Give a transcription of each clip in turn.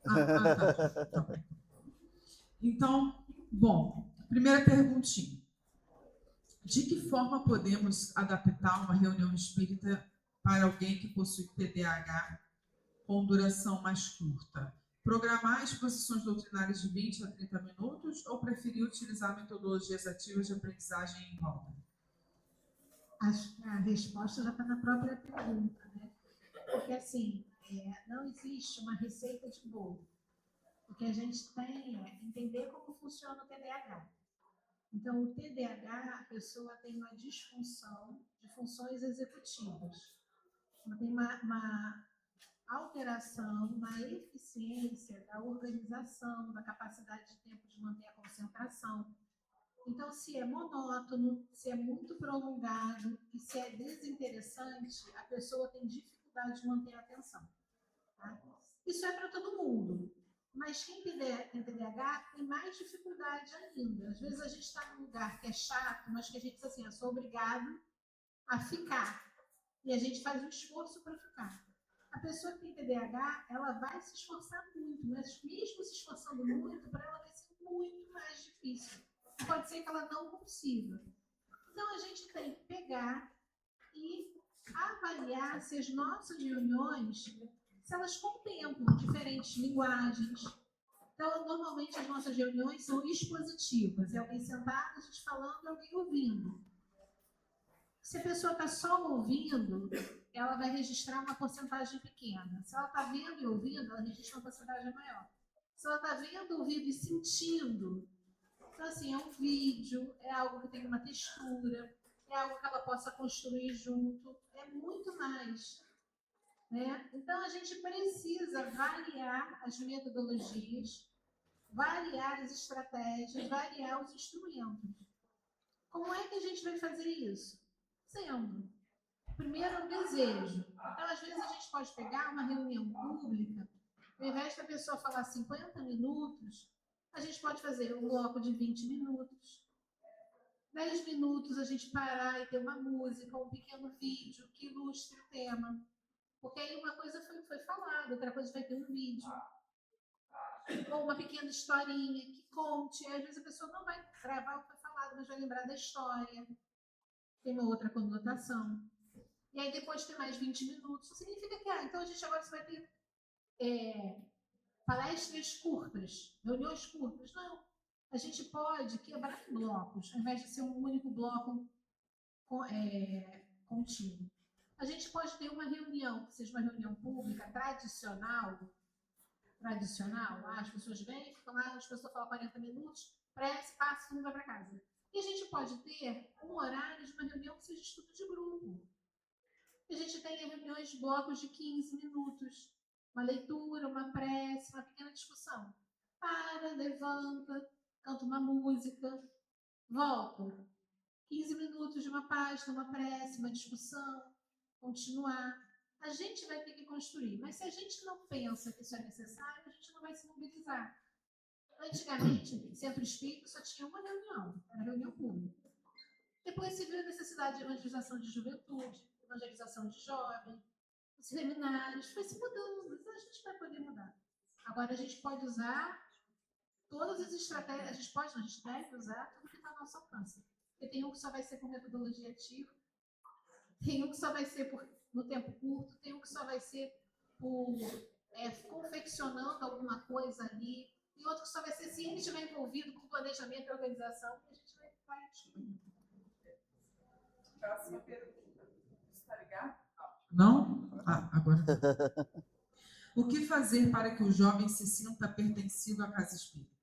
Tá. Tá bem. Então, bom, primeira perguntinha. De que forma podemos adaptar uma reunião espírita para alguém que possui TDAH com duração mais curta? Programar exposições doutrinárias de 20 a 30 minutos ou preferir utilizar metodologias ativas de aprendizagem em roda? Acho que a resposta já está na própria pergunta, né? Porque, assim, não existe uma receita de bolo. O que a gente tem é entender como funciona o TDAH. Então, o TDAH, a pessoa tem uma disfunção de funções executivas. Ela tem uma alteração na eficiência da organização, da capacidade de tempo de manter a concentração. Então, se é monótono, se é muito prolongado e se é desinteressante, a pessoa tem dificuldade de manter a atenção. Tá? Isso é para todo mundo. Mas quem tem TDAH tem mais dificuldade ainda. Às vezes a gente está num lugar que é chato, mas que a gente diz assim, eu sou obrigado a ficar. E a gente faz um esforço para ficar. A pessoa que tem TDAH, ela vai se esforçar muito, mas mesmo se esforçando muito, para ela vai ser muito mais difícil. Pode ser que ela não consiga. Então a gente tem que pegar e avaliar se as nossas reuniões, se elas contemplam diferentes linguagens. Então, normalmente, as nossas reuniões são expositivas. É alguém sentado, a gente falando e alguém ouvindo. Se a pessoa está só ouvindo, ela vai registrar uma porcentagem pequena. Se ela está vendo e ouvindo, ela registra uma porcentagem maior. Se ela está vendo, ouvindo e sentindo, então, assim, é um vídeo, é algo que tem uma textura, é algo que ela possa construir junto, é muito mais. Né? Então, a gente precisa variar as metodologias, variar as estratégias, variar os instrumentos. Como é que a gente vai fazer isso? Sendo. Primeiro, é o desejo. Então, às vezes, a gente pode pegar uma reunião pública, ao invés da pessoa falar 50 minutos, a gente pode fazer um bloco de 20 minutos. 10 minutos a gente parar e ter uma música, um pequeno vídeo que ilustre o tema. Porque aí uma coisa foi falada, outra coisa vai ter um vídeo. Ou uma pequena historinha que conte. Às vezes a pessoa não vai gravar o que foi falado, mas vai lembrar da história. Tem uma outra conotação. E aí depois tem mais 20 minutos. Isso significa que, então a gente agora vai ter palestras curtas, reuniões curtas. Não. A gente pode quebrar em blocos, ao invés de ser um único bloco contínuo. A gente pode ter uma reunião, que seja uma reunião pública tradicional, as pessoas vêm, ficam lá, as pessoas falam 40 minutos, prece, passa, todo mundo vai para casa. E a gente pode ter um horário de uma reunião que seja estudo de grupo. E a gente tem reuniões de blocos de 15 minutos, uma leitura, uma prece, uma pequena discussão. Para, levanta, canta uma música, volta. 15 minutos de uma página, uma prece, uma discussão, continuar. A gente vai ter que construir, mas se a gente não pensa que isso é necessário, a gente não vai se mobilizar. Antigamente, centro espírita só tinha uma reunião, era a reunião pública. Depois se viu a necessidade de evangelização de juventude, evangelização de jovens, os seminários, foi se mudando, mas a gente vai poder mudar. Agora a gente pode usar todas as estratégias, a gente deve usar tudo que está ao nosso alcance. Porque tem um que só vai ser com metodologia ativa, tem um que só vai ser no tempo curto, tem um que só vai ser por confeccionando alguma coisa ali, e outro que só vai ser se ele estiver envolvido com planejamento e organização, e a gente vai descobrir. Próxima pergunta. Está ligado? Não? Agora. O que fazer para que o jovem se sinta pertencido à casa espírita?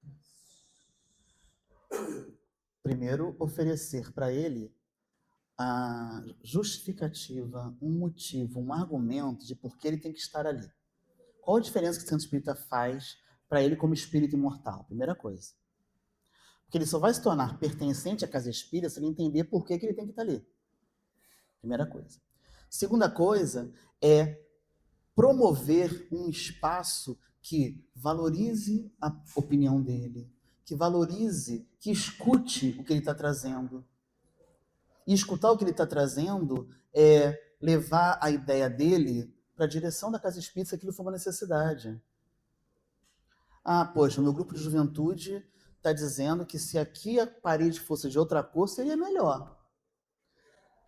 Primeiro, oferecer para ele a justificativa, um motivo, um argumento de por que ele tem que estar ali. Qual a diferença que o centro espírita faz para ele como espírito imortal? Primeira coisa. Porque ele só vai se tornar pertencente à casa espírita se ele entender por que ele tem que estar ali. Primeira coisa. Segunda coisa é promover um espaço que valorize a opinião dele, que valorize, que escute o que ele está trazendo. E escutar o que ele está trazendo é levar a ideia dele para a direção da casa espírita se aquilo for uma necessidade. Ah, poxa, o meu grupo de juventude está dizendo que se aqui a parede fosse de outra cor, seria melhor.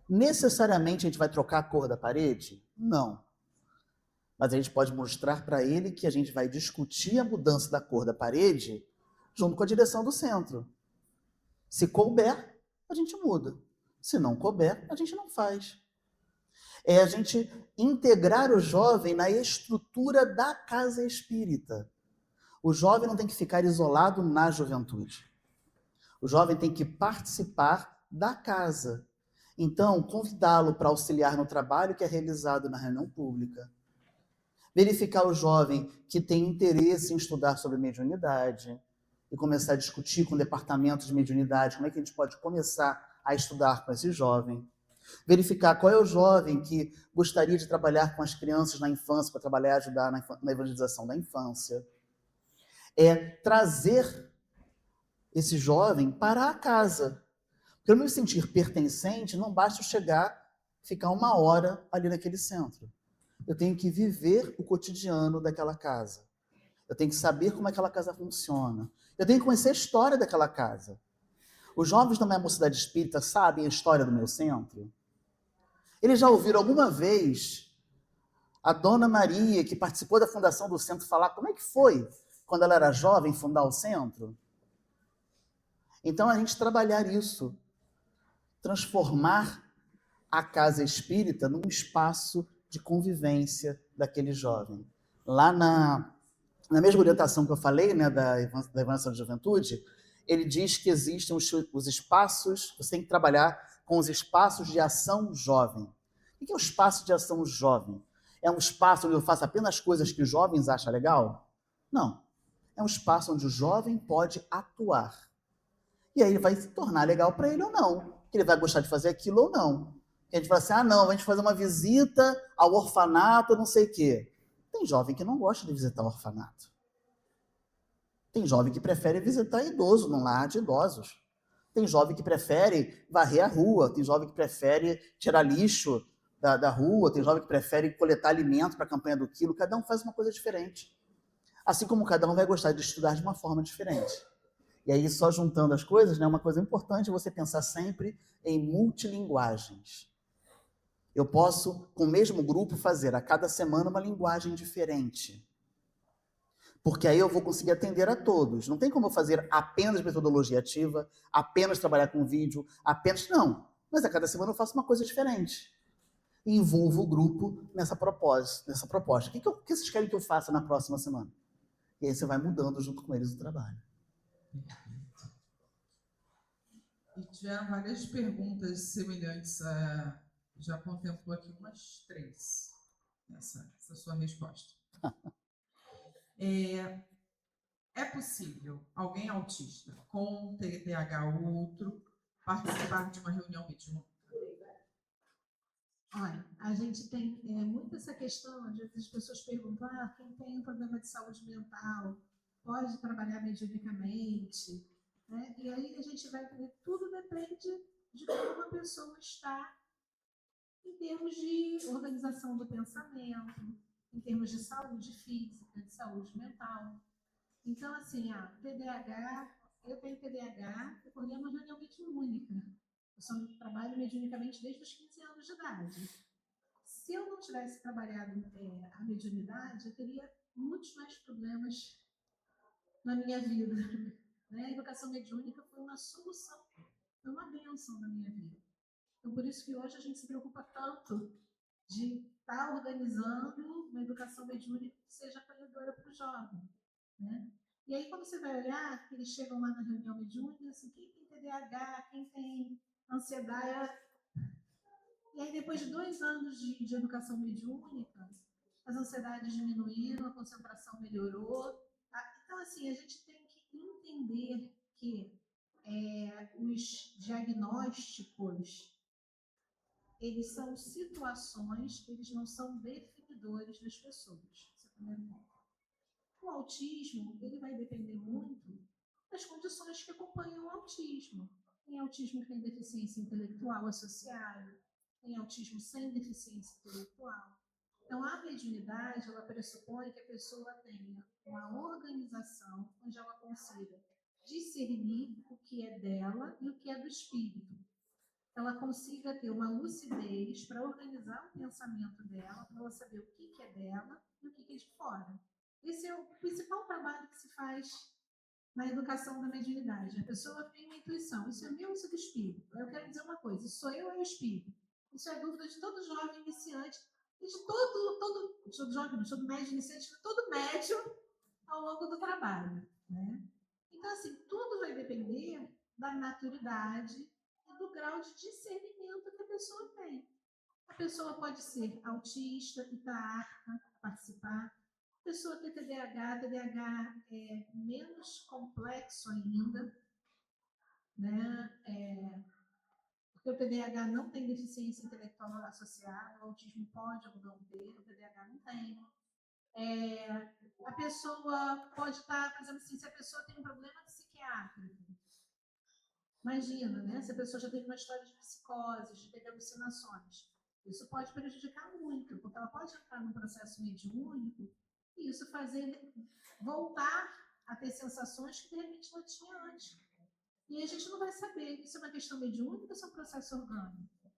Necessariamente a gente vai trocar a cor da parede? Não. Mas a gente pode mostrar para ele que a gente vai discutir a mudança da cor da parede junto com a direção do centro. Se couber, a gente muda. Se não couber, a gente não faz. É a gente integrar o jovem na estrutura da casa espírita. O jovem não tem que ficar isolado na juventude. O jovem tem que participar da casa. Então, convidá-lo para auxiliar no trabalho que é realizado na reunião pública. Verificar o jovem que tem interesse em estudar sobre mediunidade e começar a discutir com o departamento de mediunidade como é que a gente pode começar a estudar com esse jovem. Verificar qual é o jovem que gostaria de trabalhar com as crianças na infância, para trabalhar e ajudar na evangelização da infância. É trazer esse jovem para a casa. Para eu me sentir pertencente, não basta eu chegar, ficar 1 hora ali naquele centro. Eu tenho que viver o cotidiano daquela casa. Eu tenho que saber como aquela casa funciona. Eu tenho que conhecer a história daquela casa. Os jovens da minha mocidade espírita sabem a história do meu centro? Eles já ouviram alguma vez a Dona Maria, que participou da fundação do centro, falar como é que foi quando ela era jovem fundar o centro? Então, a gente trabalhar isso, transformar a casa espírita num espaço de convivência daquele jovem. Lá na mesma orientação que eu falei, né, da Evangelização da Juventude, ele diz que existem os espaços, você tem que trabalhar com os espaços de ação jovem. O que é o espaço de ação jovem? É um espaço onde eu faço apenas coisas que os jovens acham legal? Não. É um espaço onde o jovem pode atuar. E aí ele vai se tornar legal para ele ou não. Ele vai gostar de fazer aquilo ou não. A gente fala assim, não, a gente fazer uma visita ao orfanato, não sei o quê. Tem jovem que não gosta de visitar o orfanato. Tem jovem que prefere visitar idoso num lar de idosos. Tem jovem que prefere varrer a rua. Tem jovem que prefere tirar lixo da rua. Tem jovem que prefere coletar alimento para a campanha do quilo. Cada um faz uma coisa diferente. Assim como cada um vai gostar de estudar de uma forma diferente. E aí, só juntando as coisas, né, uma coisa importante é você pensar sempre em multilinguagens. Eu posso, com o mesmo grupo, fazer a cada semana uma linguagem diferente. Porque aí eu vou conseguir atender a todos. Não tem como eu fazer apenas metodologia ativa, apenas trabalhar com vídeo, apenas... Não. Mas a cada semana eu faço uma coisa diferente. E envolvo o grupo nessa proposta. O que vocês querem que eu faça na próxima semana? E aí você vai mudando junto com eles o trabalho. E tiveram várias perguntas semelhantes. Já contemplou aqui umas 3, essa sua resposta. É possível alguém autista com TDAH ou outro participar de uma reunião mediúnica? Olha, a gente tem muito essa questão, às vezes as pessoas perguntam, quem tem um problema de saúde mental pode trabalhar mediunicamente, né? E aí a gente vai ver, tudo depende de como a pessoa está em termos de organização do pensamento, em termos de saúde física, de saúde mental. Então, assim, TDAH, eu tenho TDAH e coordeno uma reunião mediúnica. Eu trabalho mediunicamente desde os 15 anos de idade. Se eu não tivesse trabalhado a mediunidade, eu teria muitos mais problemas na minha vida. Né? A educação mediúnica foi uma solução, foi uma bênção na minha vida. Então, por isso que hoje a gente se preocupa tanto de estar organizando uma educação mediúnica que seja acolhedora para o jovem. Né? E aí, quando você vai olhar, eles chegam lá na reunião mediúnica, assim, quem tem TDAH, quem tem ansiedade. E aí, depois de 2 anos de educação mediúnica, as ansiedades diminuíram, a concentração melhorou. Tá? Então, assim, a gente tem que entender que os diagnósticos, eles são situações, eles não são definidores das pessoas. Esse é o primeiro ponto. O autismo, ele vai depender muito das condições que acompanham o autismo. Tem autismo que tem deficiência intelectual associada, tem autismo sem deficiência intelectual. Então, a mediunidade, ela pressupõe que a pessoa tenha uma organização onde ela consiga discernir o que é dela e o que é do espírito. Ela consiga ter uma lucidez para organizar o pensamento dela, para ela saber o que é dela e o que é de fora. Esse é o principal trabalho que se faz na educação da mediunidade. A pessoa tem uma intuição, isso é meu, isso é do espírito. Eu quero dizer uma coisa, isso sou eu, é o espírito. Isso é a dúvida de todo jovem iniciante e de todo jovem, de todo médium iniciante, de todo médium ao longo do trabalho, né? Então, assim, tudo vai depender da maturidade e do grau de discernimento que a pessoa tem. A pessoa pode ser autista e está apta a participar. A pessoa tem TDAH é menos complexo ainda, né? Porque o TDAH não tem deficiência intelectual associada, o autismo pode ou não ter, o TDAH não tem. A pessoa pode estar, por exemplo, assim, se a pessoa tem um problema psiquiátrico, imagina, né? Se a pessoa já teve uma história de psicose, de ter alucinações, isso pode prejudicar muito, porque ela pode entrar num processo mediúnico e isso fazer voltar a ter sensações que de repente não tinha antes. E a gente não vai saber, isso é uma questão mediúnica ou isso é um processo orgânico?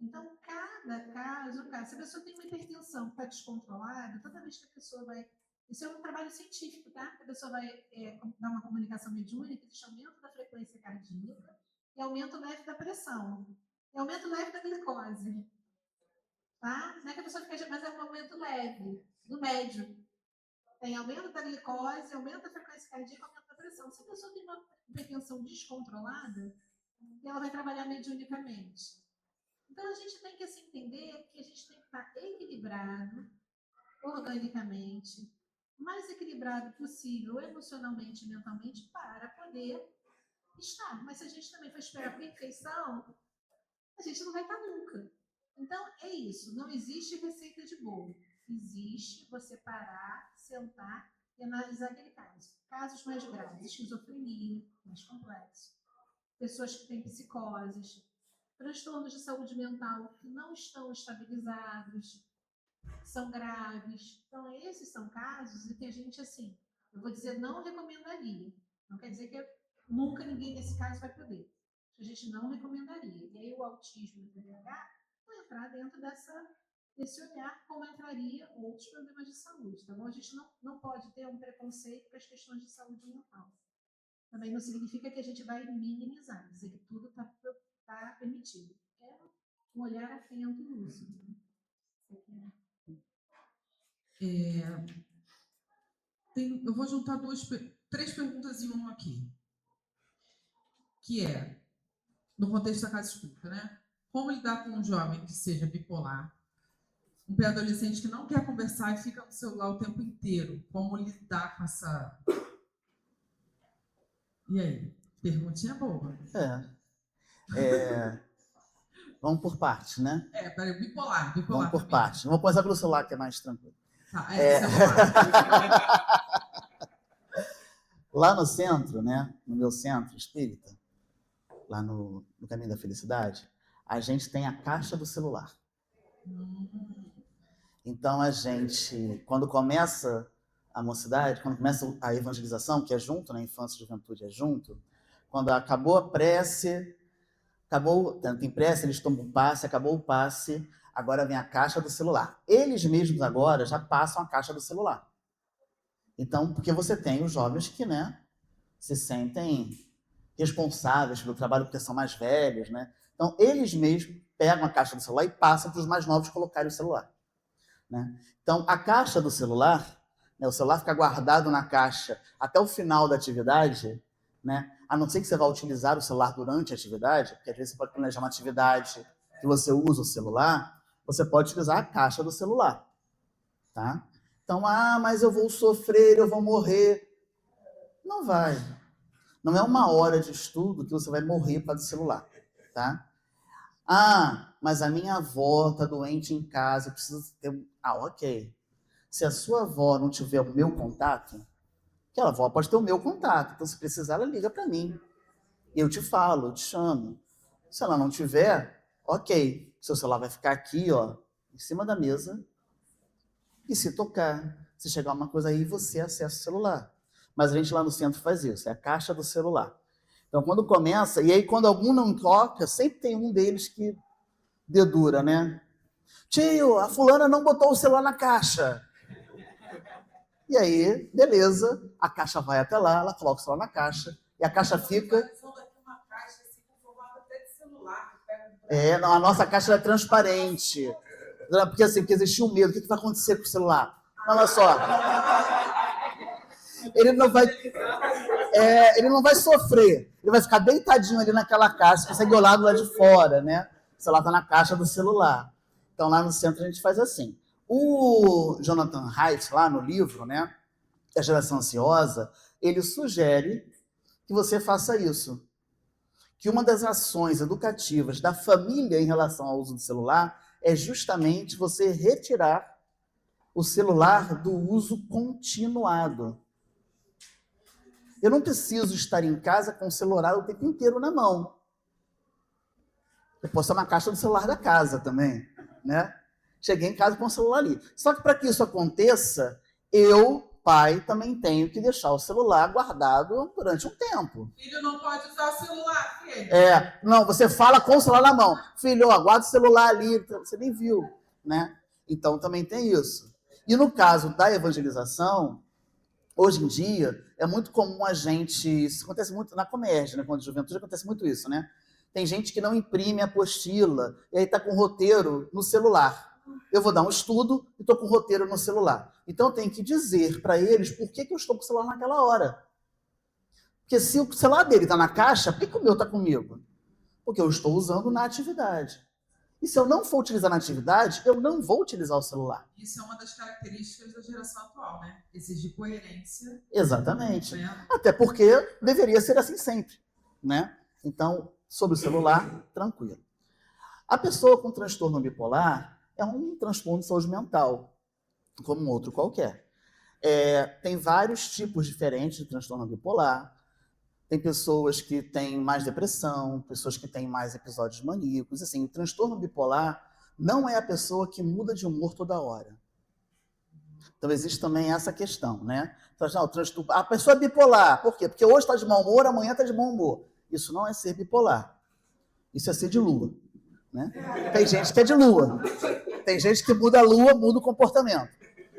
Então, cada caso, se a pessoa tem uma hipertensão que está descontrolada, toda vez que a pessoa vai... Isso é um trabalho científico, tá? A pessoa vai dar uma comunicação mediúnica, existe aumento da frequência cardíaca e aumento leve da pressão. E aumento leve da glicose. Tá? Não é que a pessoa fica... Mas é um aumento leve, do médio. Tem aumento da glicose, aumento da frequência cardíaca, aumento da pressão. Se a pessoa tem uma hipertensão descontrolada, ela vai trabalhar mediunicamente. Então, a gente tem que assim, entender que a gente tem que estar equilibrado, organicamente, o mais equilibrado possível, emocionalmente e mentalmente, para poder estar. Mas se a gente também for esperar a perfeição, a gente não vai estar nunca. Então, é isso. Não existe receita de bolo. Existe você parar, sentar e analisar aquele caso. Casos mais graves, esquizofrenia, mais complexo. Pessoas que têm psicoses, transtornos de saúde mental que não estão estabilizados, são graves. Então, esses são casos em que a gente, assim, eu vou dizer, não recomendaria. Não quer dizer que nunca ninguém nesse caso vai poder. A gente não recomendaria. E aí o autismo e o TDAH vão entrar dentro desse olhar, como entraria outros problemas de saúde. Tá bom? A gente não pode ter um preconceito com as questões de saúde mental. Também não significa que a gente vai minimizar, dizer que tudo está permitido. É um olhar atento e lúcido. Eu vou juntar três perguntas em uma aqui. Que é, no contexto da casa espírita, né? Como lidar com um jovem que seja bipolar, um pré-adolescente que não quer conversar e fica no celular o tempo inteiro? Como lidar com essa... E aí? Perguntinha boa. Vamos por partes, né? Peraí, bipolar Vamos por também. partes. Vamos começar pelo celular, que é mais tranquilo. Tá, celular. Lá no centro, né? No meu centro espírita, lá no Caminho da Felicidade, a gente tem a caixa do celular. Então, a gente, quando começa a mocidade, quando começa a evangelização, que é junto, né? Infância e juventude é junto, quando acabou a prece, tem prece, eles tomam o passe, acabou o passe, agora vem a caixa do celular. Eles mesmos agora já passam a caixa do celular. Então, porque você tem os jovens que, né, se sentem responsáveis pelo trabalho porque são mais velhos, né? Então, eles mesmos pegam a caixa do celular e passam para os mais novos colocarem o celular, né? Então, a caixa do celular, né, o celular fica guardado na caixa até o final da atividade, né? A não ser que você vá utilizar o celular durante a atividade, porque às vezes você pode planejar uma atividade que você usa o celular, você pode utilizar a caixa do celular, tá? Então, mas eu vou sofrer, eu vou morrer. Não vai. Não é uma hora de estudo que você vai morrer por causa do celular, tá? Mas a minha avó está doente em casa, eu preciso ter... ok. Se a sua avó não tiver o meu contato, aquela avó pode ter o meu contato, então se precisar, ela liga para mim. Eu te falo, eu te chamo. Se ela não tiver, ok. Seu celular vai ficar aqui, ó, em cima da mesa, E se tocar, se chegar uma coisa aí, você acessa o celular. Mas a gente lá no centro faz isso, é a caixa do celular. Então, quando começa, e aí quando algum não toca, sempre tem um deles que dedura, né? Tio, a fulana não botou o celular na caixa. E aí, beleza, a caixa vai até lá, ela coloca o celular na caixa, e a caixa fica... não, a nossa caixa é transparente. Porque assim, porque existia um medo, o que vai acontecer com o celular? Não, olha só. Ele não vai sofrer, ele vai ficar deitadinho ali naquela caixa, você consegue olhar do lado de fora, né? O celular está na caixa do celular. Então, lá no centro, a gente faz assim. O Jonathan Haidt, lá no livro, né, A Geração Ansiosa, ele sugere que você faça isso. Que uma das ações educativas da família em relação ao uso do celular é justamente você retirar o celular do uso continuado. Eu não preciso estar em casa com o celular o tempo inteiro na mão. Eu posso estar na caixa do celular da casa também, né? Cheguei em casa com o celular ali. Só que para que isso aconteça, eu, pai, também tenho que deixar o celular guardado durante um tempo. Filho não pode usar o celular, filho. Não, você fala com o celular na mão. Filho, ó, guarda o celular ali, você nem viu, né? Então também tem isso. E no caso da evangelização, hoje em dia, é muito comum a gente... Isso acontece muito na Comércio, né? Quando a juventude acontece muito isso, né? Tem gente que não imprime a apostila e aí está com o roteiro no celular. Eu vou dar um estudo e estou com o roteiro no celular. Então, eu tenho que dizer para eles por que eu estou com o celular naquela hora. Porque se o celular dele está na caixa, por que o meu está comigo? Porque eu estou usando na atividade. E se eu não for utilizar na atividade, eu não vou utilizar o celular. Isso é uma das características da geração atual, né? Exigir coerência. Exatamente. Né? Até porque deveria ser assim sempre, né? Então, sobre o celular, tranquilo. A pessoa com transtorno bipolar é um transtorno de saúde mental, como um outro qualquer. Tem vários tipos diferentes de transtorno bipolar. Tem pessoas que têm mais depressão, pessoas que têm mais episódios maníacos. Assim, o transtorno bipolar não é a pessoa que muda de humor toda hora. Então, existe também essa questão, né? A pessoa é bipolar. Por quê? Porque hoje está de mau humor, amanhã está de bom humor. Isso não é ser bipolar. Isso é ser de lua. Né? Tem gente que é de lua. Tem gente que muda a lua, muda o comportamento.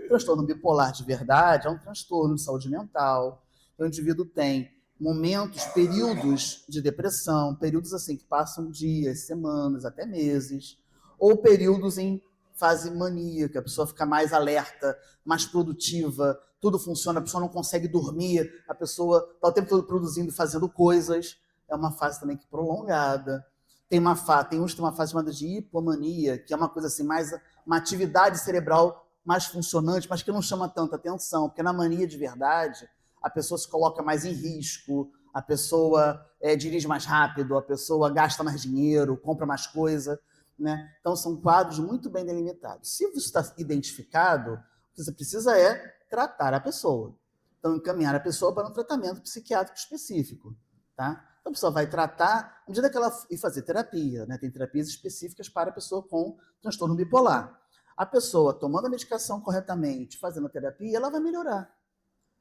O transtorno bipolar de verdade é um transtorno de saúde mental. O indivíduo tem momentos, períodos de depressão, períodos assim que passam dias, semanas, até meses, ou períodos em fase maníaca, a pessoa fica mais alerta, mais produtiva, tudo funciona, a pessoa não consegue dormir, a pessoa está o tempo todo produzindo e fazendo coisas. É uma fase também que prolongada. Tem uma fase chamada de hipomania, que é uma coisa assim, mais uma atividade cerebral mais funcionante, mas que não chama tanta atenção, porque na mania de verdade, a pessoa se coloca mais em risco, a pessoa dirige mais rápido, a pessoa gasta mais dinheiro, compra mais coisa, né? Então, são quadros muito bem delimitados. Se isso está identificado, o que você precisa é tratar a pessoa. Então, encaminhar a pessoa para um tratamento psiquiátrico específico, tá? Então, a pessoa vai tratar, à medida que ela... e fazer terapia, né? Tem terapias específicas para a pessoa com transtorno bipolar. A pessoa, tomando a medicação corretamente, fazendo a terapia, ela vai melhorar.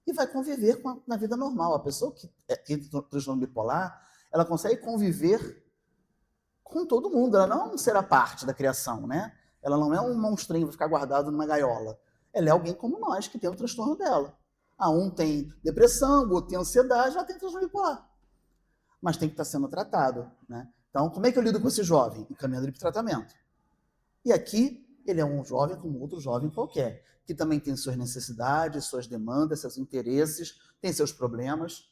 E vai conviver na vida normal. A pessoa que tem transtorno bipolar, ela consegue conviver com todo mundo. Ela não é um ser à parte da criação, né? Ela não é um monstrinho que vai ficar guardado numa gaiola. Ela é alguém como nós, que tem o transtorno dela. Um tem depressão, o outro tem ansiedade, ela tem transtorno bipolar. Mas tem que estar sendo tratado, né? Então, como é que eu lido com esse jovem? Encaminhando ele para o tratamento. E aqui, ele é um jovem como outro jovem qualquer, que também tem suas necessidades, suas demandas, seus interesses, tem seus problemas.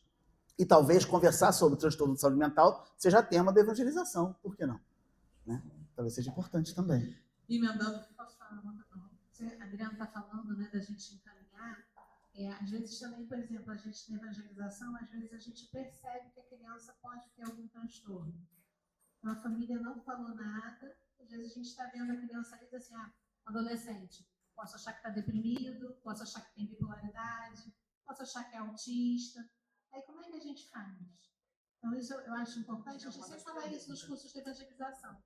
E talvez conversar sobre o transtorno de saúde mental seja tema da evangelização, por que não? Né? Talvez seja importante também. Emendando. Posso falar uma coisa? A Adriana está falando, né, da gente encaminhar. Às vezes também, por exemplo, a gente na evangelização, às vezes a gente percebe que a criança pode ter algum transtorno. Então, a família não falou nada, às vezes a gente está vendo a criança ali e diz assim, adolescente, posso achar que está deprimido, posso achar que tem bipolaridade, posso achar que é autista. Aí, como é que a gente faz? Então, isso eu acho importante, a gente sempre fala isso nos cursos de evangelização.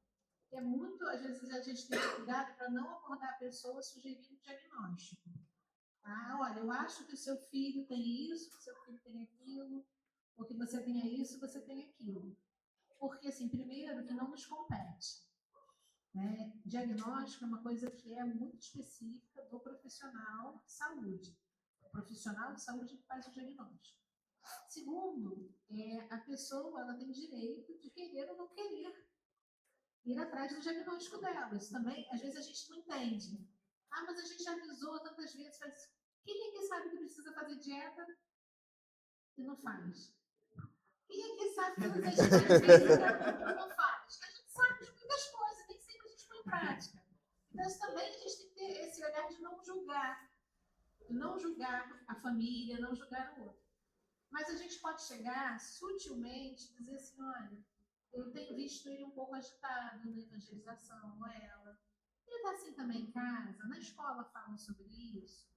Às vezes a gente tem cuidado para não abordar a pessoa sugerindo diagnóstico. Olha, eu acho que o seu filho tem isso, que o seu filho tem aquilo, ou que você tenha isso, você tem aquilo. Porque, assim, primeiro, que não nos compete. Né? Diagnóstico é uma coisa que é muito específica do profissional de saúde. O profissional de saúde que faz o diagnóstico. Segundo, a pessoa ela tem direito de querer ou não querer ir atrás do diagnóstico dela. Isso também, às vezes, a gente não entende. Mas a gente já avisou tantas vezes. Quem é que sabe que precisa fazer dieta e não faz? Quem é que sabe que precisa de atividade e não faz? A gente sabe de muitas coisas, nem sempre a gente põe em prática. Mas também a gente tem que ter esse olhar de não julgar. De não julgar a família, não julgar o outro. Mas a gente pode chegar sutilmente e dizer assim, olha, eu tenho visto ele um pouco agitado na evangelização, ou ela. Ele está assim também em casa, na escola falam sobre isso.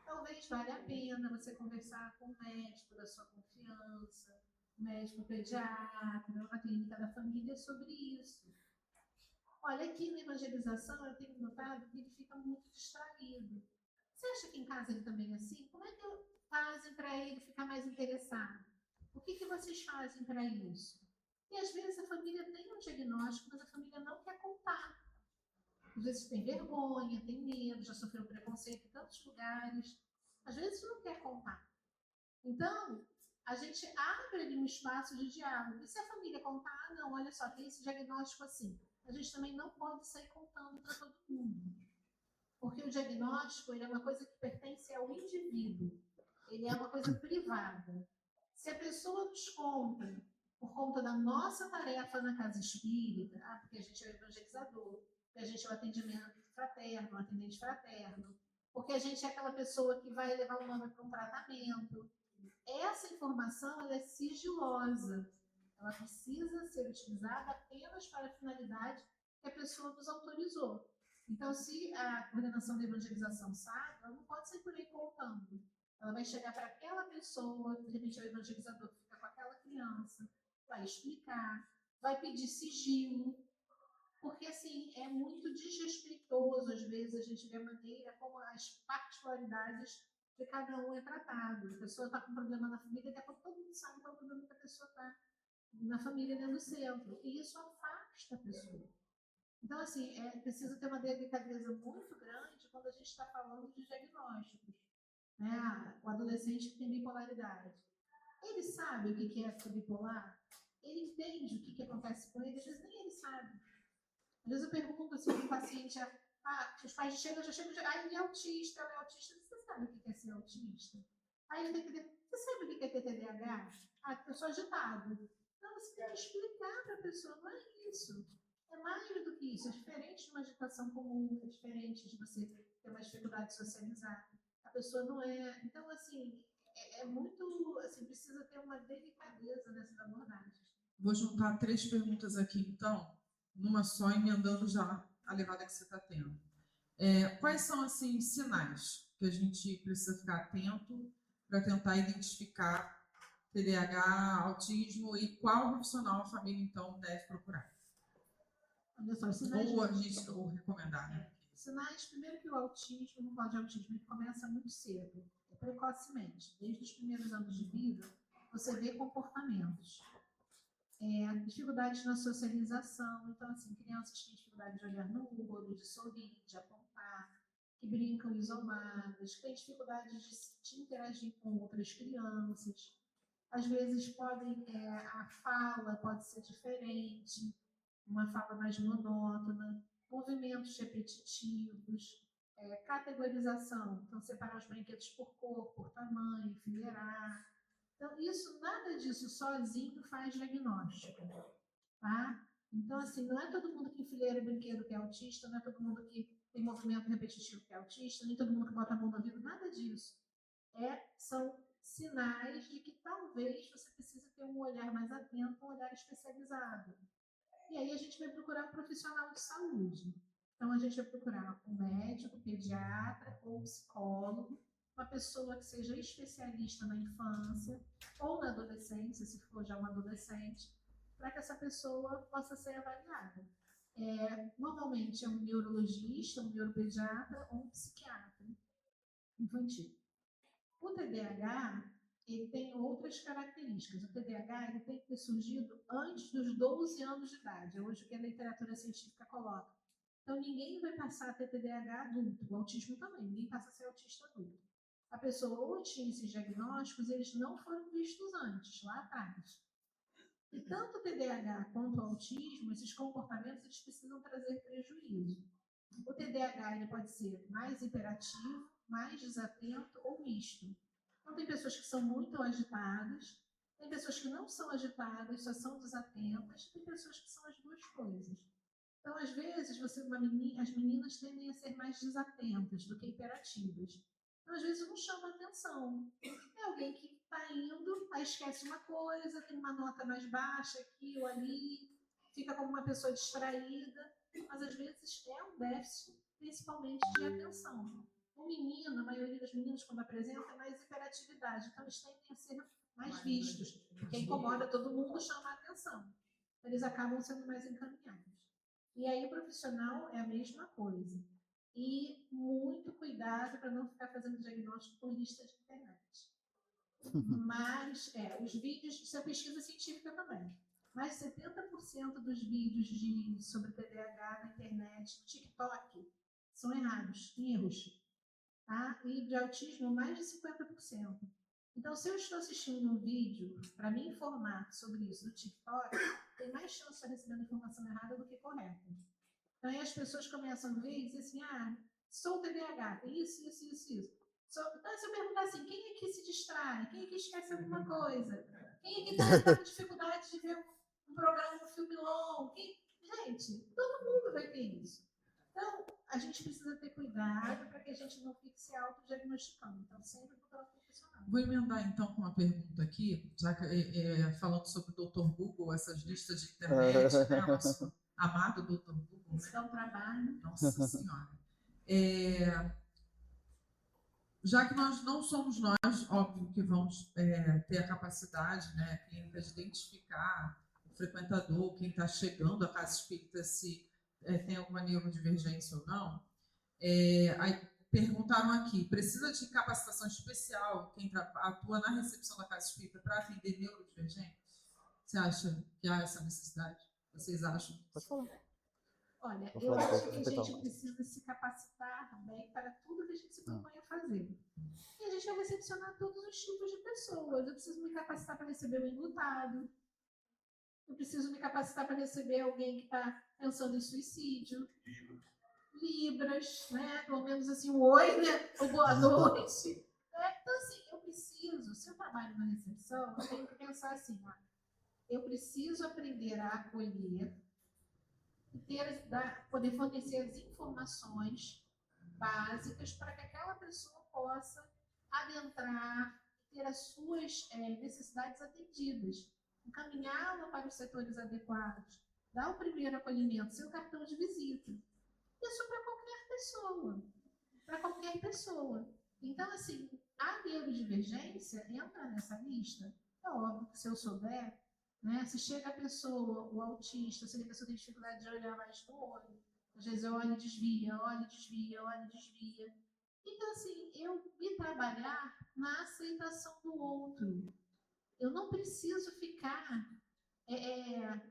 Talvez valha a pena você conversar com o médico da sua confiança, médico pediatra, na clínica da família sobre isso. Olha, aqui na evangelização eu tenho notado que ele fica muito distraído. Você acha que em casa ele também é assim? Como é que fazem para ele ficar mais interessado? O que vocês fazem para isso? E às vezes a família tem um diagnóstico, mas a família não quer contar. Às vezes tem vergonha, tem medo, já sofreu preconceito em tantos lugares. Às vezes não quer contar. Então, a gente abre ali um espaço de diálogo. E se a família contar, não, olha só, tem esse diagnóstico assim. A gente também não pode sair contando para todo mundo. Porque o diagnóstico ele é uma coisa que pertence ao indivíduo. Ele é uma coisa privada. Se a pessoa nos conta, por conta da nossa tarefa na casa espírita, porque a gente é o evangelizador, porque a gente é o atendimento fraterno, o atendente fraterno, porque a gente é aquela pessoa que vai levar o nome para um tratamento. Essa informação ela é sigilosa. Ela precisa ser utilizada apenas para a finalidade que a pessoa nos autorizou. Então, se a coordenação da evangelização sabe, ela não pode ser por aí contando. Ela vai chegar para aquela pessoa, de repente é o evangelizador que fica com aquela criança, vai explicar, vai pedir sigilo, porque, assim, é muito desrespeitoso, às vezes, a gente vê a maneira como as particularidades de cada um é tratado. A pessoa está com um problema na família, daqui a pouco todo mundo sabe qual é o problema que a pessoa está na família dentro do centro. E isso afasta a pessoa. Então, assim, precisa ter uma delicadeza muito grande quando a gente está falando de diagnósticos. Né? O adolescente que tem bipolaridade. Ele sabe o que é ser bipolar? Ele entende o que acontece com ele? Às vezes nem ele sabe. Às vezes eu pergunto assim para o paciente, os pais já chegam, ele é autista, ela é autista, você sabe o que é ser autista? Aí ele tem que dizer, você sabe o que é ter TDAH? Eu sou agitado. Não, você tem que explicar para a pessoa, não é isso. É mais do que isso, é diferente de uma agitação comum, é diferente de você ter uma dificuldade de socializar. A pessoa não é... Então, assim, é muito... Assim, precisa ter uma delicadeza nessas abordagens. Vou juntar 3 perguntas aqui, então, numa só, emendando já a levada que você está tendo. Quais são, assim, os sinais que a gente precisa ficar atento para tentar identificar TDAH, autismo e qual profissional a família, então, deve procurar? Olha só, sinais ou recomendar, né? Sinais, primeiro que o autismo, no quadro de autismo, ele começa muito cedo, precocemente. Desde os primeiros anos de vida, você vê comportamentos. Dificuldades na socialização. Então, assim, crianças que têm dificuldade de olhar no olho, de sorrir, de apontar, que brincam isoladas, que têm dificuldade de interagir com outras crianças. Às vezes, a fala pode ser diferente, uma fala mais monótona, movimentos repetitivos, categorização, então separar os brinquedos por cor, por tamanho, enfileirar. Então, nada disso sozinho faz diagnóstico, tá? Então, assim, não é todo mundo que enfileira brinquedo que é autista, não é todo mundo que tem movimento repetitivo que é autista, nem todo mundo que bota a mão no ouvido, nada disso. São sinais de que talvez você precise ter um olhar mais atento, um olhar especializado. E aí a gente vai procurar um profissional de saúde. Então, a gente vai procurar um médico, pediatra ou psicólogo, uma pessoa que seja especialista na infância ou na adolescência, se for já uma adolescente, para que essa pessoa possa ser avaliada. Normalmente é um neurologista, um neuropediatra ou um psiquiatra infantil. O TDAH, ele tem outras características. O TDAH ele tem que ter surgido antes dos 12 anos de idade, é hoje o que a literatura científica coloca. Então, ninguém vai passar a ter TDAH adulto, o autismo também, ninguém passa a ser autista adulto. A pessoa ou tinha esses diagnósticos, eles não foram vistos antes, lá atrás. E tanto o TDAH quanto o autismo, esses comportamentos, eles precisam trazer prejuízo. O TDAH ele pode ser mais hiperativo, mais desatento ou misto. Então, tem pessoas que são muito agitadas, tem pessoas que não são agitadas, só são desatentas, tem pessoas que são as duas coisas. Então, às vezes, as meninas tendem a ser mais desatentas do que hiperativas. Então, às vezes, não chama atenção. É alguém que está indo, aí esquece uma coisa, tem uma nota mais baixa aqui ou ali, fica como uma pessoa distraída, mas às vezes é um déficit, principalmente de atenção. O menino, a maioria dos meninos, quando apresenta, é mais hiperatividade, então eles tendem a ser mais vistos, porque incomoda todo mundo, chama a atenção. Eles acabam sendo mais encaminhados. E aí o profissional é a mesma coisa. E muito cuidado para não ficar fazendo diagnóstico por lista de internet. Mas, os vídeos, isso é pesquisa científica também. Mais de 70% dos vídeos sobre TDAH na internet, no TikTok, são erros. Tá? E de autismo, mais de 50%. Então, se eu estou assistindo um vídeo para me informar sobre isso no TikTok, tem mais chance de eu receber informação errada do que correta. Então, aí as pessoas começam a ver e dizem assim, sou TDAH, tem isso. Então, se eu perguntar assim, quem aqui se distrai? Quem aqui esquece alguma coisa? Quem aqui está com dificuldade de ver um programa, um filme longo? Gente, todo mundo vai ter isso. Então, a gente precisa ter cuidado para que a gente não fique se autodiagnosticando. Então, sempre procurar um profissional. Vou emendar, então, com uma pergunta aqui, já que, falando sobre o Dr. Google, essas listas de internet, né, o nosso amado Dr. Google. Isso é um trabalho. Nossa Senhora. Já que nós não somos nós, óbvio que vamos ter a capacidade, né, clínica de identificar o frequentador, quem está chegando à casa espírita, se tem alguma neurodivergência ou não. Aí perguntaram aqui, precisa de capacitação especial quem atua na recepção da casa espírita para atender neurodivergentes? Você acha que há essa necessidade? Vocês acham? Pode falar. Olha, eu acho que a gente precisa se capacitar bem para tudo que a gente se propõe a fazer. E a gente vai recepcionar todos os tipos de pessoas. Eu preciso me capacitar para receber o enlutado. Eu preciso me capacitar para receber alguém que está pensando em suicídio. Libras, né? Pelo menos assim, o oi, né? O boa noite. Então, assim, eu preciso, se eu trabalho na recepção, eu tenho que pensar assim, eu preciso aprender a acolher, poder fornecer as informações básicas para que aquela pessoa possa adentrar, ter as suas necessidades atendidas, encaminhá-la para os setores adequados, dar o primeiro acolhimento, seu cartão de visita. Isso para qualquer pessoa. Então, assim, a neurodivergência entra nessa lista. É óbvio que se eu souber, né, se chega a pessoa, o autista, se a pessoa tem dificuldade de olhar mais no olho, às vezes eu olho e desvia. Então, assim, eu me trabalhar na aceitação do outro. Eu não preciso ficar...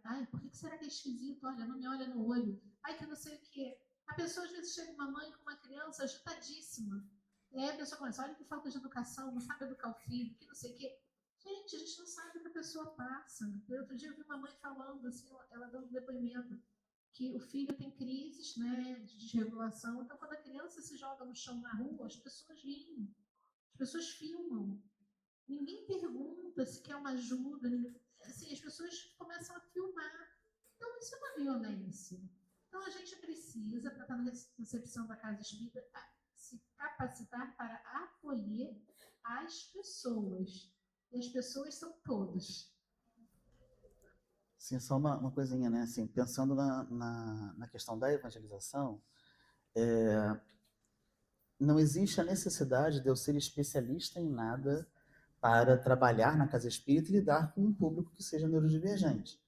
ai, por que será que é esquisito? Olha, não me olha no olho. Ai, que não sei o quê. A pessoa, às vezes, chega uma mãe com uma criança agitadíssima. E aí a pessoa começa, olha que falta de educação, não sabe educar o filho, que não sei o quê. Gente, a gente não sabe o que a pessoa passa. Outro dia eu vi uma mãe falando, assim, ela dando depoimento, que o filho tem crises, né, de desregulação. Então, quando a criança se joga no chão na rua, as pessoas riem, as pessoas filmam. Ninguém pergunta se quer uma ajuda. Assim, as pessoas começam a filmar. Então, isso é uma violência. Então, a gente precisa, para estar na recepção da casa espírita, se capacitar para acolher as pessoas. E as pessoas são todas. Sim, só uma coisinha, né? Assim, pensando na questão da evangelização, não existe a necessidade de eu ser especialista em nada para trabalhar na casa espírita e lidar com um público que seja neurodivergente,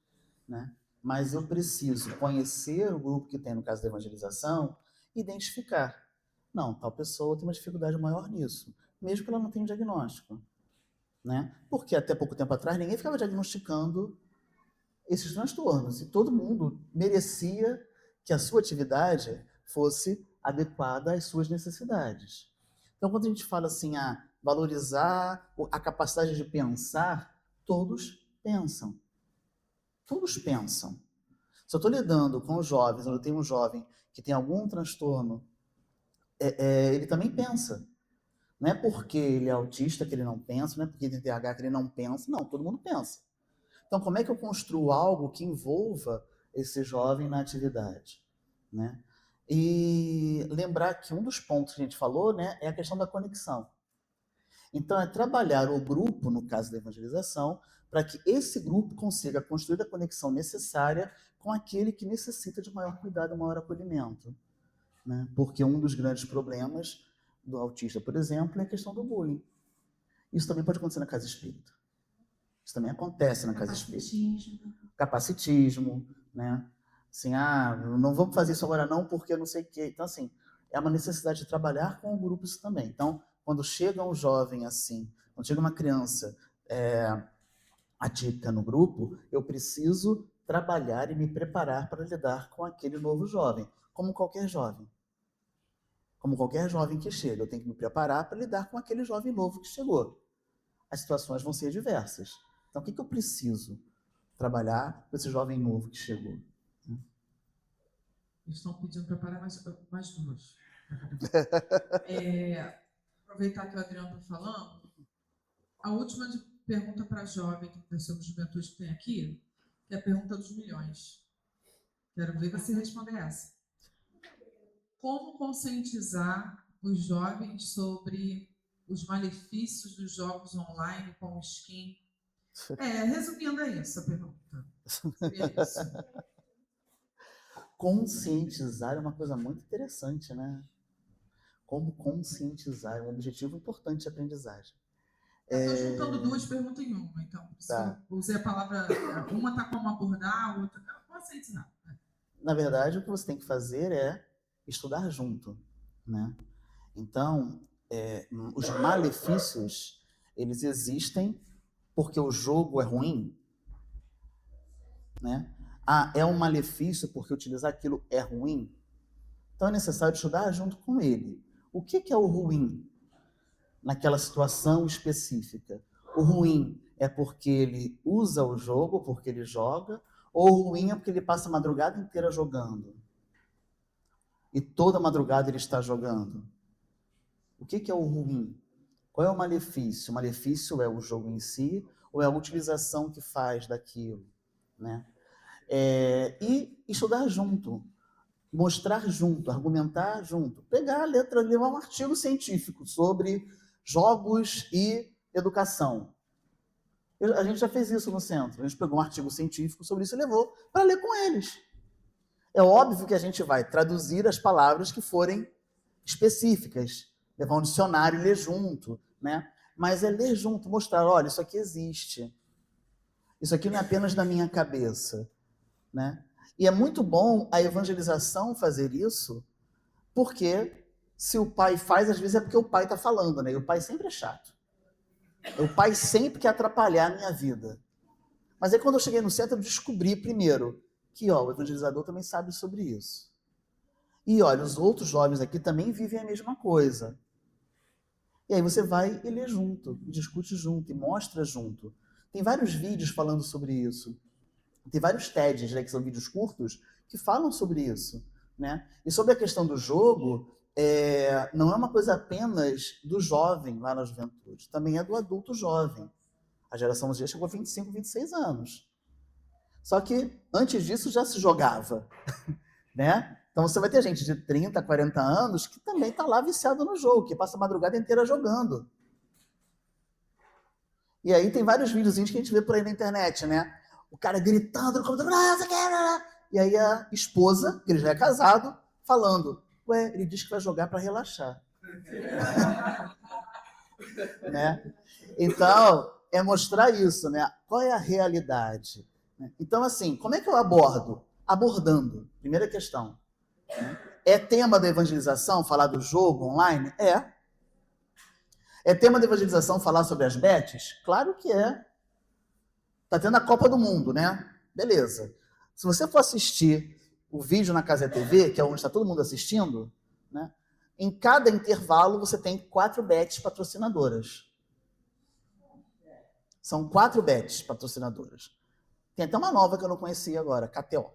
né? Mas eu preciso conhecer o grupo que tem no caso da evangelização e identificar. Não, tal pessoa tem uma dificuldade maior nisso. mesmo que ela não tenha um diagnóstico, né? Porque até pouco tempo atrás ninguém ficava diagnosticando esses transtornos e todo mundo merecia que a sua atividade fosse adequada às suas necessidades. Então, quando a gente fala assim, valorizar a capacidade de pensar, todos pensam. Todos pensam. Se eu estou lidando com os jovens, ou eu tenho um jovem que tem algum transtorno, ele também pensa. Não é porque ele é autista que ele não pensa, não é porque ele tem TDAH que ele não pensa, não, todo mundo pensa. Então, como é que eu construo algo que envolva esse jovem na atividade, né? E lembrar que um dos pontos que a gente falou, né, é a questão da conexão. Então, é trabalhar o grupo, no caso da evangelização, para que esse grupo consiga construir a conexão necessária com aquele que necessita de maior cuidado, maior acolhimento, né? Porque um dos grandes problemas do autista, por exemplo, é a questão do bullying. Isso também pode acontecer na casa espírita. Isso também acontece na casa espírita. Capacitismo, né? Assim, não vamos fazer isso agora não, porque não sei o quê. Então, assim, é uma necessidade de trabalhar com o grupo isso também. Então, quando chega um jovem assim, quando chega uma criança atípica no grupo, eu preciso trabalhar e me preparar para lidar com aquele novo jovem, como qualquer jovem. Como qualquer jovem que chega, eu tenho que me preparar para lidar com aquele jovem novo que chegou. As situações vão ser diversas. Então, o que eu preciso trabalhar com esse jovem novo que chegou? Eles estão pedindo para parar mais duas. Aproveitar que o Adriano está falando, a última pergunta para a jovem da juventude que tem aqui, que é a pergunta dos milhões. Quero ver você responder essa. Como conscientizar os jovens sobre os malefícios dos jogos online com skin? Resumindo, é isso a pergunta. Seria isso. Conscientizar é uma coisa muito interessante, né? Como conscientizar é um objetivo importante de aprendizagem. Estou juntando duas perguntas em uma, então. Tá. Usei a palavra, uma está como abordar, a outra está conscientizar. Na verdade, o que você tem que fazer é estudar junto, né? Então, os malefícios, eles existem porque o jogo é ruim, né? É um malefício porque utilizar aquilo é ruim. Então é necessário estudar junto com ele. O que é o ruim naquela situação específica? O ruim é porque ele usa o jogo, porque ele joga, ou o ruim é porque ele passa a madrugada inteira jogando? E toda madrugada ele está jogando. O que é o ruim? Qual é o malefício? O malefício é o jogo em si ou é a utilização que faz daquilo, né? E estudar junto, mostrar junto, argumentar junto, pegar a letra, levar um artigo científico sobre jogos e educação. A gente já fez isso no centro, a gente pegou um artigo científico sobre isso e levou para ler com eles. É óbvio que a gente vai traduzir as palavras que forem específicas, levar um dicionário e ler junto, né? Mas é ler junto, mostrar, olha, isso aqui existe. Isso aqui não é apenas da minha cabeça, né? E é muito bom a evangelização fazer isso, porque se o pai faz, às vezes é porque o pai está falando, né? E o pai sempre é chato. O pai sempre quer atrapalhar a minha vida. Mas aí quando eu cheguei no centro, eu descobri primeiro que o evangelizador também sabe sobre isso. E olha, os outros jovens aqui também vivem a mesma coisa. E aí você vai e lê junto, e discute junto, e mostra junto. Tem vários vídeos falando sobre isso. Tem vários TEDs, né, que são vídeos curtos, que falam sobre isso, né? E sobre a questão do jogo, não é uma coisa apenas do jovem lá na juventude, também é do adulto jovem. A geração Z chegou a 25, 26 anos. Só que antes disso já se jogava, né? Então você vai ter gente de 30, 40 anos que também está lá viciado no jogo, que passa a madrugada inteira jogando. E aí tem vários videozinhos que a gente vê por aí na internet, né? O cara gritando no computador, e aí a esposa, que ele já é casado, falando, ele diz que vai jogar para relaxar. Né? Então, é mostrar isso, né? Qual é a realidade? Então, assim, como é que eu abordo? Abordando, primeira questão. É tema da evangelização falar do jogo online? É tema de evangelização falar sobre as bets? Claro que é. Tá tendo a Copa do Mundo, né? Beleza. Se você for assistir o vídeo na Casa TV, que é onde está todo mundo assistindo, né? Em cada intervalo você tem 4 bets patrocinadoras. São 4 bets patrocinadoras. Tem até uma nova que eu não conhecia agora, KTO.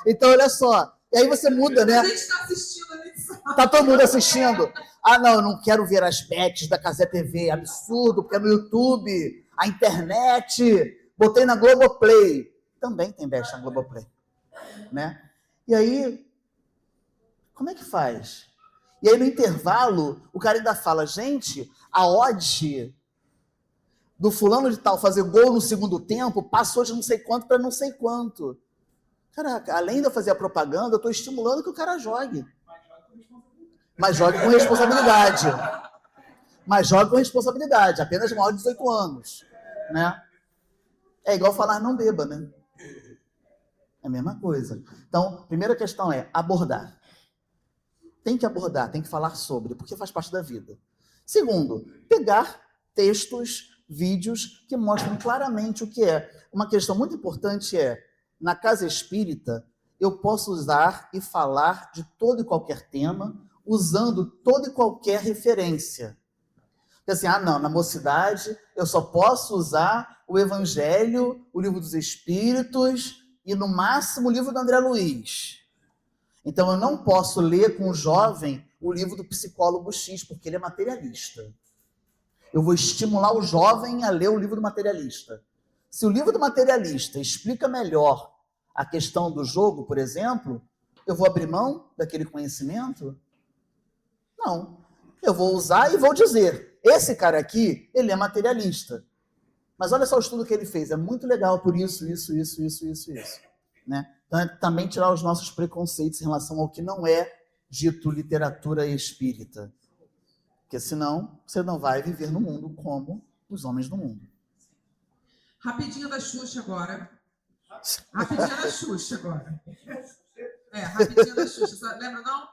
Então, olha só. E aí você muda, né? A gente está assistindo ali. Tá todo mundo assistindo. Ah, não, eu não quero ver as bets da Casa TV. Absurdo, porque é no YouTube, a internet. Botei na Globoplay. Também tem bet na Globoplay. Né? E aí, como é que faz? E aí, no intervalo, o cara ainda fala, gente, a odd do fulano de tal fazer gol no segundo tempo passou de não sei quanto para não sei quanto. Caraca, além de eu fazer a propaganda, eu estou estimulando que o cara jogue. Mas jogue com responsabilidade. Mas jogue com responsabilidade, apenas maior de 18 anos. Né? É igual falar não beba, né? É a mesma coisa. Então, primeira questão é abordar. Tem que abordar, tem que falar sobre, porque faz parte da vida. Segundo, pegar textos, vídeos que mostram claramente o que é. Uma questão muito importante é, na casa espírita, eu posso usar e falar de todo e qualquer tema, usando toda e qualquer referência. Porque assim, não, na mocidade eu só posso usar o Evangelho, o Livro dos Espíritos e, no máximo, o livro do André Luiz. Então, eu não posso ler com o jovem o livro do psicólogo X, porque ele é materialista. Eu vou estimular o jovem a ler o livro do materialista. Se o livro do materialista explica melhor a questão do jogo, por exemplo, eu vou abrir mão daquele conhecimento? Não. Eu vou usar e vou dizer, esse cara aqui, ele é materialista. Mas olha só o estudo que ele fez, é muito legal por isso. Né? Então, é também tirar os nossos preconceitos em relação ao que não é dito literatura espírita. Porque senão você não vai viver no mundo como os homens do mundo. Rapidinho da Xuxa agora. Rapidinho da Xuxa agora. Rapidinho da Xuxa. Lembra, não?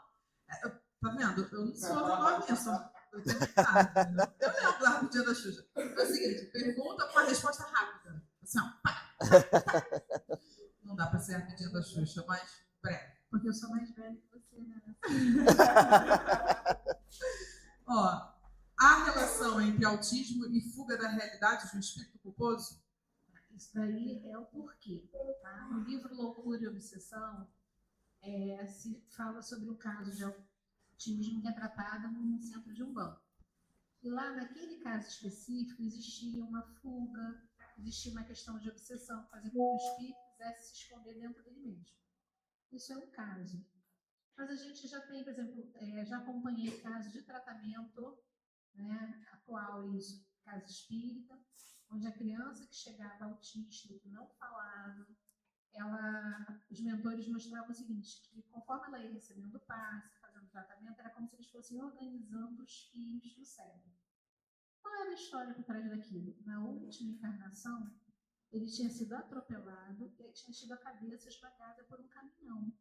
Tá vendo? Eu não sou novinha, sou 80. Eu lembro da Rapidinho da Xuxa. É o seguinte, pergunta com a resposta rápida. Assim, ó, pá. Não dá para ser Rapidinho da Xuxa, mas breve. Porque eu sou mais velha que você, né? Ó, há relação entre autismo e fuga da realidade de um espírito culposo? Isso daí é o porquê. Tá? No livro Loucura e Obsessão, se fala sobre um caso de autismo que é tratado num centro de Umbanda. E lá, naquele caso específico, existia uma fuga, existia uma questão de obsessão, fazendo com que o espírito quisesse se esconder dentro dele mesmo. Isso é um caso. Mas a gente já tem, por exemplo, já acompanhei casos de tratamento, né, atual, isso, caso espírita, onde a criança que chegava autista, que não falava, os mentores mostravam o seguinte, que conforme ela ia recebendo o passe, fazendo tratamento, era como se eles fossem organizando os fios do cérebro. Qual era a história por trás daquilo? Na última encarnação, ele tinha sido atropelado e tinha tido a cabeça esmagada por um caminhão.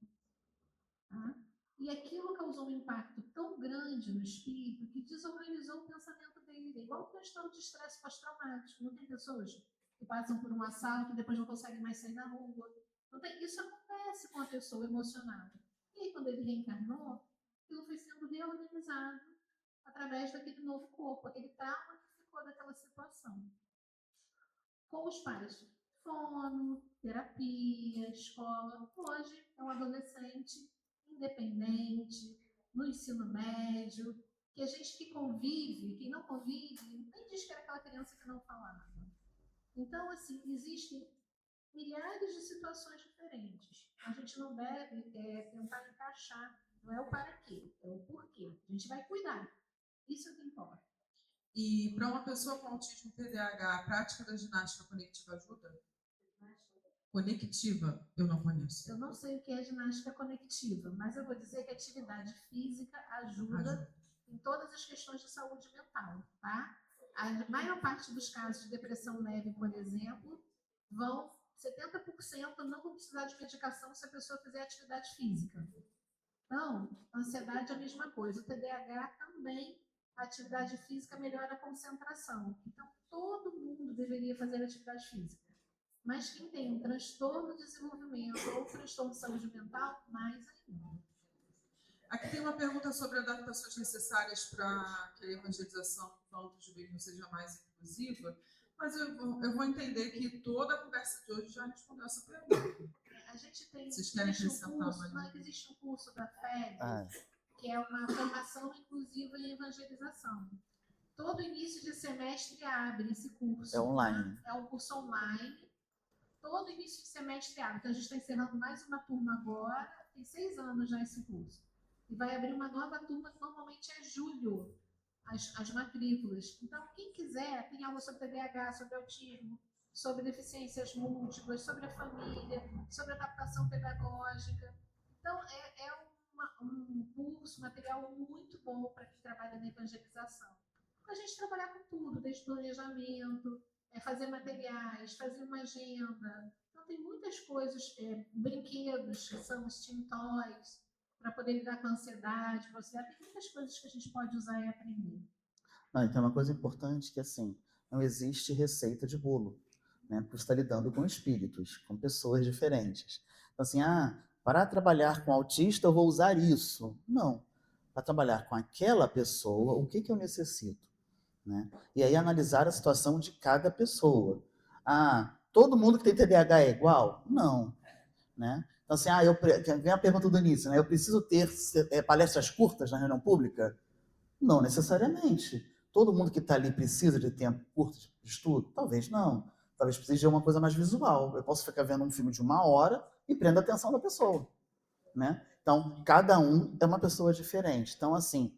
Tá? E aquilo causou um impacto tão grande no espírito que desorganizou o pensamento dele. Igual o transtorno de estresse pós-traumático. Não tem pessoas que passam por um assalto e depois não conseguem mais sair na rua. Isso acontece com a pessoa emocionada. E aí, quando ele reencarnou, aquilo foi sendo reorganizado através daquele novo corpo, aquele trauma que ficou daquela situação. Com os pais, fono, terapia, escola. Hoje é um adolescente independente, no ensino médio, que a gente que convive, quem não convive, nem diz que era aquela criança que não falava. Então, assim, existem milhares de situações diferentes. A gente não deve tentar encaixar, não é o para quê, é o porquê. A gente vai cuidar. Isso é o que importa. E para uma pessoa com autismo TDAH, a prática da ginástica conectiva ajuda? Conectiva, eu não conheço. Eu não sei o que é ginástica conectiva, mas eu vou dizer que a atividade física ajuda em todas as questões de saúde mental, tá? A maior parte dos casos de depressão leve, por exemplo, 70% não vão precisar de medicação se a pessoa fizer atividade física. Então, a ansiedade é a mesma coisa. O TDAH também, a atividade física melhora a concentração. Então, todo mundo deveria fazer atividade física. Mas quem tem um transtorno de desenvolvimento ou transtorno de saúde mental, mais ainda. Aqui tem uma pergunta sobre adaptações necessárias para que a evangelização infanto-juvenil seja mais inclusiva, mas eu vou entender que toda a conversa de hoje já respondeu essa pergunta. A gente tem, Vocês querem acrescentar existe um curso da FEB, que é uma formação inclusiva em evangelização. Todo início de semestre abre esse curso. É online. Tá? É um curso online. Todo início de semestre abre. Então, a gente está encerrando mais uma turma agora. Tem 6 anos já esse curso. E vai abrir uma nova turma, que normalmente é julho, as matrículas. Então, quem quiser, tem aula sobre TDAH, sobre autismo, sobre deficiências múltiplas, sobre a família, sobre adaptação pedagógica. Então, é um curso, material muito bom para quem trabalha na evangelização. Porque a gente trabalhar com tudo, desde planejamento, fazer materiais, fazer uma agenda. Então, tem muitas coisas, brinquedos, que são os Teen Toys, para poder lidar com a ansiedade, tem muitas coisas que a gente pode usar e aprender. Não, então, uma coisa importante que, assim, não existe receita de bolo, né? Porque você está lidando com espíritos, com pessoas diferentes. Então, assim, para trabalhar com autista, eu vou usar isso. Não. Para trabalhar com aquela pessoa, o que eu necessito? Né? E aí analisar a situação de cada pessoa. Todo mundo que tem TDAH é igual? Não. Né? Então, assim, vem a pergunta do início, né? Eu preciso ter palestras curtas na reunião pública? Não necessariamente. Todo mundo que está ali precisa de tempo curto de estudo? Talvez não. Talvez precise de uma coisa mais visual. Eu posso ficar vendo um filme de 1 hora e prendo a atenção da pessoa. Né? Então, cada um é uma pessoa diferente. Então, assim,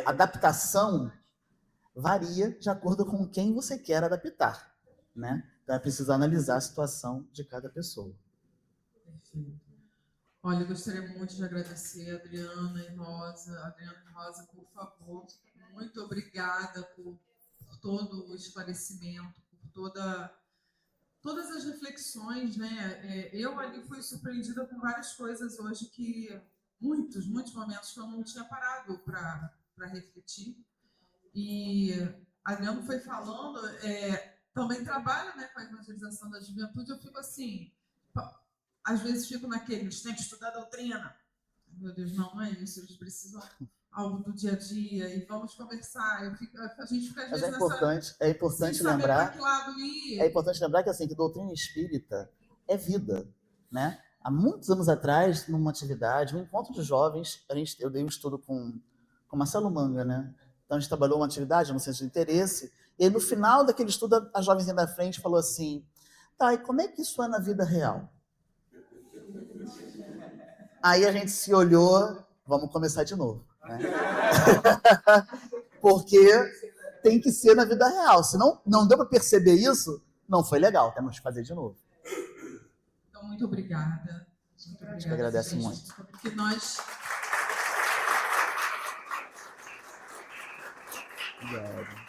adaptação varia de acordo com quem você quer adaptar. Né? Então, é preciso analisar a situação de cada pessoa. Perfeito. Olha, eu gostaria muito de agradecer a Adriana e Rosa. Adriana e Rosa, por favor, muito obrigada por todo o esclarecimento, por todas as reflexões, né? Eu ali fui surpreendida com várias coisas hoje que muitos momentos que eu não tinha parado para refletir. E a Adriana foi falando, também trabalha, né, com a evangelização da juventude. Eu fico assim, às vezes fico naqueles, tem que estudar a doutrina. Meu Deus, não é isso, eles precisam algo do dia a dia e vamos conversar. A gente fica às vezes é importante lembrar que lado ir. É importante lembrar que, assim, que doutrina espírita é vida, né? Há muitos anos atrás, numa atividade, um encontro de jovens, eu dei um estudo com Marcelo Manga, né? Então a gente trabalhou uma atividade no centro de interesse, e aí, no final daquele estudo, a jovenzinha da frente falou assim: tá, e como é que isso é na vida real? Aí a gente se olhou, vamos começar de novo. Né? Porque tem que ser na vida real. Se não deu para perceber isso, não foi legal. Temos que fazer de novo. Então, muito obrigada. Muito obrigada. Te agradeço muito. Porque nós... Obrigado.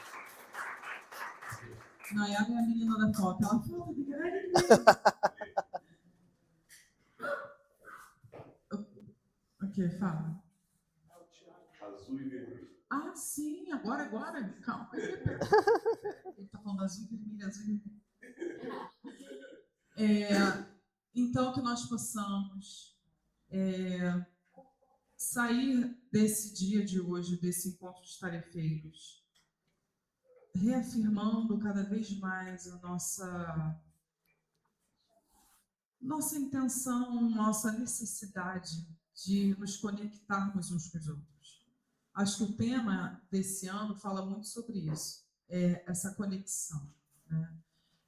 Nayara é a menina da foto. Ela fala, obrigada. Ok, fala. Azul e vermelho. Sim, agora. Calma. Ele está falando azul e vermelho. Então, que nós possamos sair desse dia de hoje, desse encontro de tarefeiros, reafirmando cada vez mais a nossa intenção, nossa necessidade de nos conectarmos uns com os outros. Acho que o tema desse ano fala muito sobre isso, essa conexão. Né?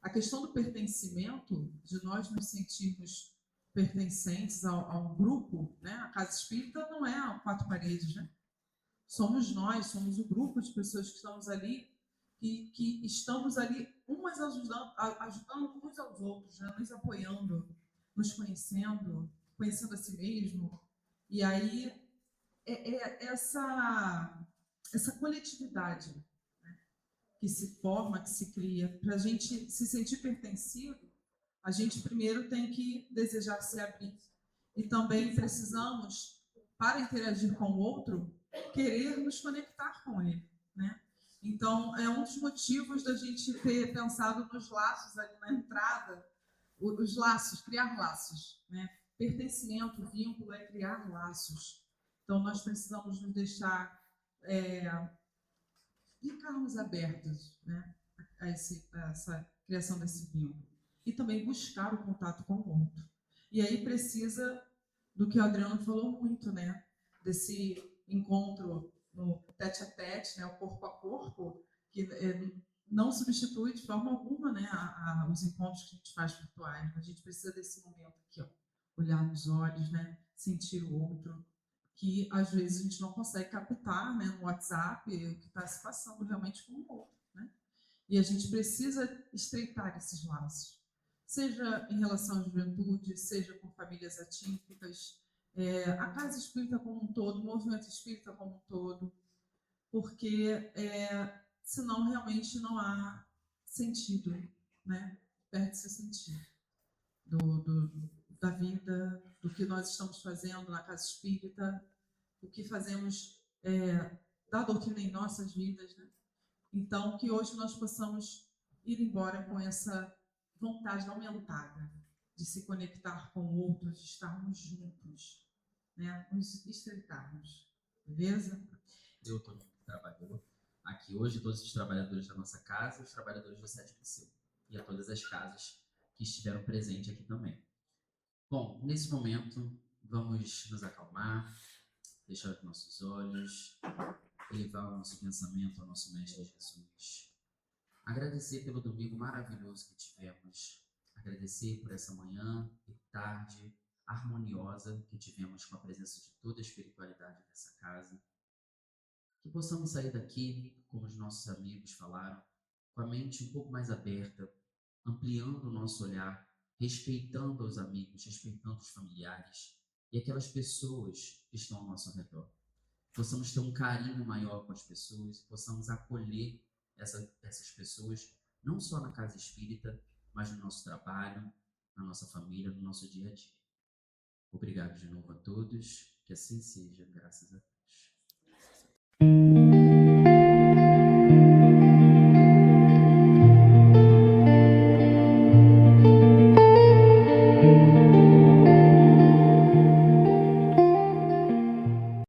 A questão do pertencimento, de nós nos sentirmos pertencentes a um grupo, né? A Casa Espírita não é 4 paredes, né? Somos nós, somos o grupo de pessoas que estamos ali, que estamos ali umas ajudando uns aos outros, né? Nos apoiando, nos conhecendo a si mesmo. E aí, essa coletividade, né, que se forma, que se cria, para a gente se sentir pertencido, a gente primeiro tem que desejar se abrir. E também precisamos para interagir com o outro, querer nos conectar com ele, né? Então, é um dos motivos da gente ter pensado nos laços ali na entrada, os laços, criar laços, né? Pertencimento, vínculo é criar laços. Então, nós precisamos nos deixar, ficarmos abertos, né? A essa criação desse vínculo. E também buscar o contato com o outro. E aí precisa do que o Adriano falou muito, né? Desse encontro no tete-a-tete, né? O corpo a corpo, que não substitui de forma alguma, né? Os encontros que a gente faz virtuais. A gente precisa desse momento aqui, ó, olhar nos olhos, né? Sentir o outro, que às vezes a gente não consegue captar, né? No WhatsApp o que está se passando realmente com o outro, né? E a gente precisa estreitar esses laços, seja em relação à juventude, seja com famílias atípicas, a casa espírita como um todo, o movimento espírita como um todo, porque senão realmente não há sentido, né? Perde-se o sentido da vida, do que nós estamos fazendo na casa espírita, o que fazemos da doutrina em nossas vidas, né? Então, que hoje nós possamos ir embora com essa vontade aumentada de se conectar com outros, de estarmos juntos, né? Nos estreitarmos, beleza? Eu, todo mundo que trabalhou aqui hoje, todos os trabalhadores da nossa casa, os trabalhadores do Sétimo Céu, e a todas as casas que estiveram presentes aqui também. Bom, nesse momento, vamos nos acalmar, fechar os nossos olhos, elevar o nosso pensamento ao nosso Mestre Jesus. Agradecer pelo domingo maravilhoso que tivemos, agradecer por essa manhã e tarde harmoniosa que tivemos com a presença de toda a espiritualidade dessa casa. Que possamos sair daqui, como os nossos amigos falaram, com a mente um pouco mais aberta, ampliando o nosso olhar, respeitando os amigos, respeitando os familiares e aquelas pessoas que estão ao nosso redor. Possamos ter um carinho maior com as pessoas, possamos acolher essas pessoas, não só na casa espírita, mas no nosso trabalho, na nossa família, no nosso dia a dia. Obrigado de novo a todos, que assim seja, graças a Deus.